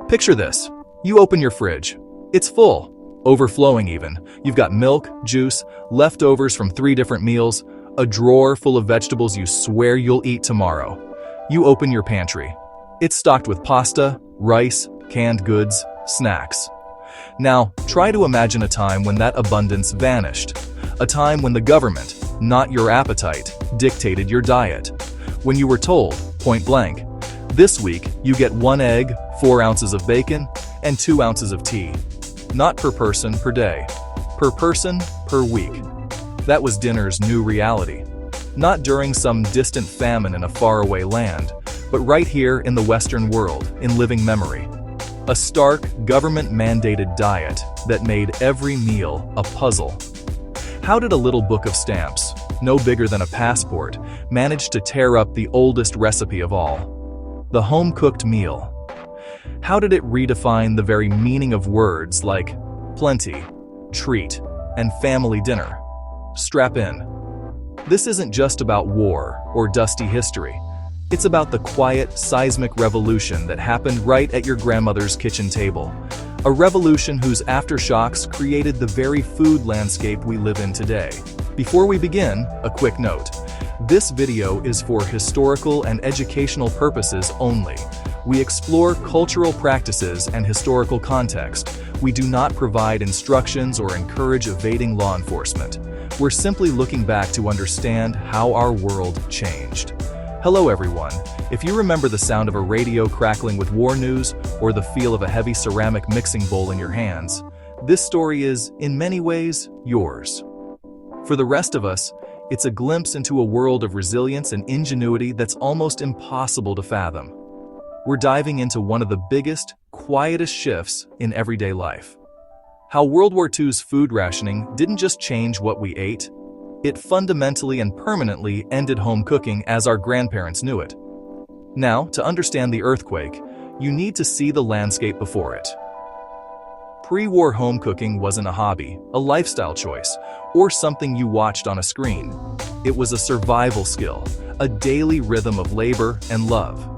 Picture this. You open your fridge. It's full, overflowing even. You've got milk, juice, leftovers from 3 different meals, a drawer full of vegetables you swear you'll eat tomorrow. You open your pantry. It's stocked with pasta, rice, canned goods, snacks. Now, try to imagine a time when that abundance vanished. A time when the government, not your appetite, dictated your diet. When you were told, point blank, this week you get 1 egg, 4 ounces of bacon, and 2 ounces of tea. Not per person per day. Per person per week. That was dinner's new reality. Not during some distant famine in a faraway land, but right here in the Western world, in living memory. A stark, government-mandated diet that made every meal a puzzle. How did a little book of stamps, no bigger than a passport, manage to tear up the oldest recipe of all? The home-cooked meal. How did it redefine the very meaning of words like plenty, treat, and family dinner? Strap in. This isn't just about war or dusty history. It's about the quiet, seismic revolution that happened right at your grandmother's kitchen table. A revolution whose aftershocks created the very food landscape we live in today. Before we begin, a quick note. This video is for historical and educational purposes only. We explore cultural practices and historical context. We do not provide instructions or encourage evading law enforcement. We're simply looking back to understand how our world changed. Hello everyone. If you remember the sound of a radio crackling with war news or the feel of a heavy ceramic mixing bowl in your hands, this story is, in many ways, yours. For the rest of us, it's a glimpse into a world of resilience and ingenuity that's almost impossible to fathom. We're diving into one of the biggest, quietest shifts in everyday life. How World War II's food rationing didn't just change what we ate, it fundamentally and permanently ended home cooking as our grandparents knew it. Now, to understand the earthquake, you need to see the landscape before it. Pre-war home cooking wasn't a hobby, a lifestyle choice, or something you watched on a screen. It was a survival skill, a daily rhythm of labor and love.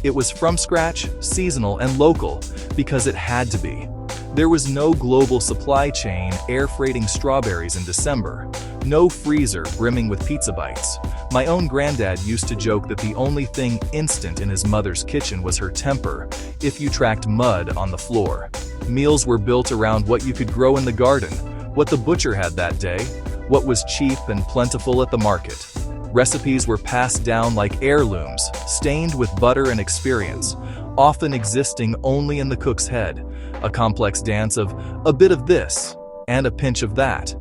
It was from scratch, seasonal, and local because it had to be. There was no global supply chain air freighting strawberries in December, no freezer brimming with pizza bites. My own granddad used to joke that the only thing instant in his mother's kitchen was her temper, if you tracked mud on the floor. Meals were built around what you could grow in the garden, what the butcher had that day, what was cheap and plentiful at the market. Recipes were passed down like heirlooms, stained with butter and experience, often existing only in the cook's head, a complex dance of a bit of this and a pinch of that.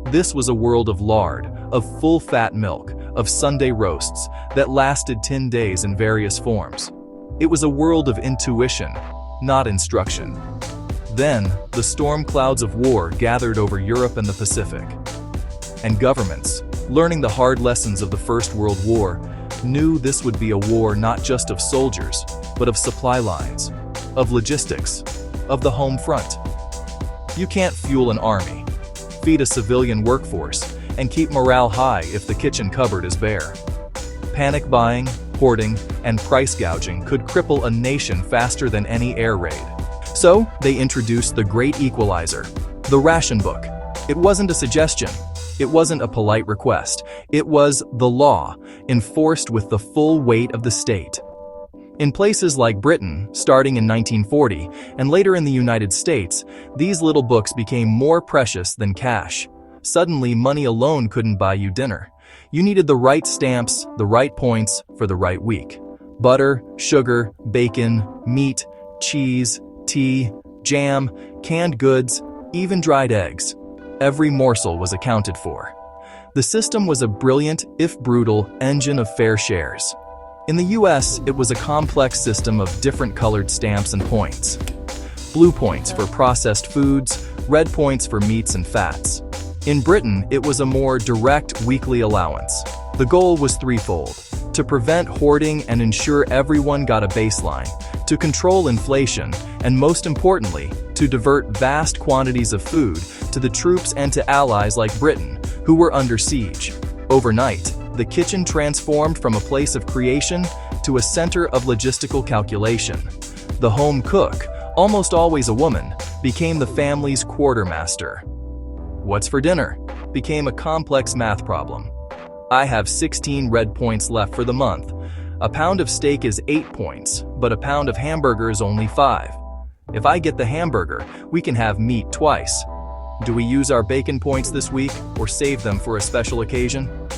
This was a world of lard, of full-fat milk, of Sunday roasts that lasted 10 days in various forms. It was a world of intuition, not instruction. Then, the storm clouds of war gathered over Europe and the Pacific. And governments, learning the hard lessons of the First World War, knew this would be a war not just of soldiers, but of supply lines, of logistics, of the home front. You can't fuel an army, feed a civilian workforce, and keep morale high if the kitchen cupboard is bare. Panic buying, hoarding, and price gouging could cripple a nation faster than any air raid. So, they introduced the great equalizer, the ration book. It wasn't a suggestion. It wasn't a polite request. It was the law, enforced with the full weight of the state. In places like Britain, starting in 1940, and later in the United States, these little books became more precious than cash. Suddenly, money alone couldn't buy you dinner. You needed the right stamps, the right points, for the right week. Butter, sugar, bacon, meat, cheese, tea, jam, canned goods, even dried eggs. Every morsel was accounted for. The system was a brilliant, if brutal, engine of fair shares. In the US, it was a complex system of different colored stamps and points. Blue points for processed foods, red points for meats and fats. In Britain, it was a more direct weekly allowance. The goal was threefold: to prevent hoarding and ensure everyone got a baseline, to control inflation, and most importantly, to divert vast quantities of food to the troops and to allies like Britain, who were under siege. Overnight, the kitchen transformed from a place of creation to a center of logistical calculation. The home cook, almost always a woman, became the family's quartermaster. What's for dinner became a complex math problem. I have 16 red points left for the month. A pound of steak is 8 points, but a pound of hamburger is only 5. If I get the hamburger, we can have meat twice. Do we use our bacon points this week or save them for a special occasion?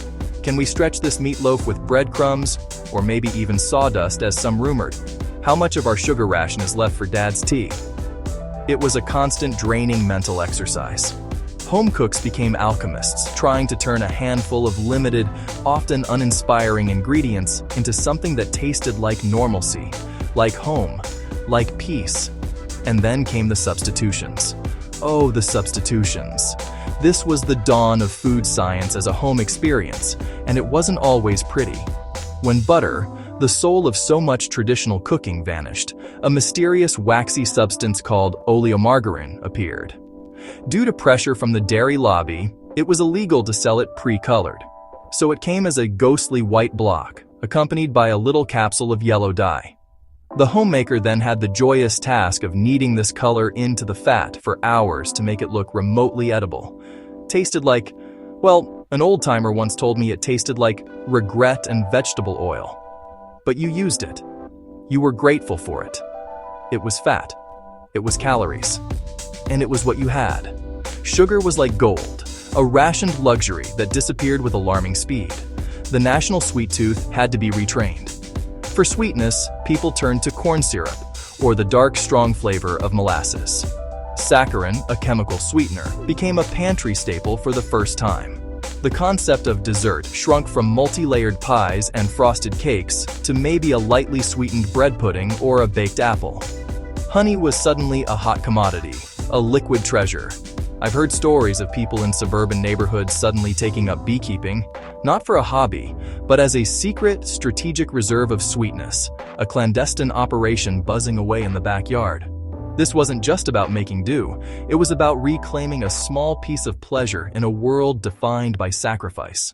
Can we stretch this meatloaf with breadcrumbs or maybe even sawdust as some rumored? How much of our sugar ration is left for Dad's tea? It was a constant draining mental exercise. Home cooks became alchemists, trying to turn a handful of limited, often uninspiring ingredients into something that tasted like normalcy, like home, like peace. And then came the substitutions. Oh, the substitutions. This was the dawn of food science as a home experience, and it wasn't always pretty. When butter, the soul of so much traditional cooking, vanished, a mysterious waxy substance called oleomargarine appeared. Due to pressure from the dairy lobby, it was illegal to sell it pre-colored. So it came as a ghostly white block, accompanied by a little capsule of yellow dye. The homemaker then had the joyous task of kneading this color into the fat for hours to make it look remotely edible. Tasted like, well, an old-timer once told me it tasted like regret and vegetable oil. But you used it. You were grateful for it. It was fat. It was calories. And it was what you had. Sugar was like gold, a rationed luxury that disappeared with alarming speed. The national sweet tooth had to be retrained. For sweetness, people turned to corn syrup, or the dark, strong flavor of molasses. Saccharin, a chemical sweetener, became a pantry staple for the first time. The concept of dessert shrunk from multi-layered pies and frosted cakes to maybe a lightly sweetened bread pudding or a baked apple. Honey was suddenly a hot commodity, a liquid treasure. I've heard stories of people in suburban neighborhoods suddenly taking up beekeeping, not for a hobby, but as a secret, strategic reserve of sweetness, a clandestine operation buzzing away in the backyard. This wasn't just about making do, it was about reclaiming a small piece of pleasure in a world defined by sacrifice.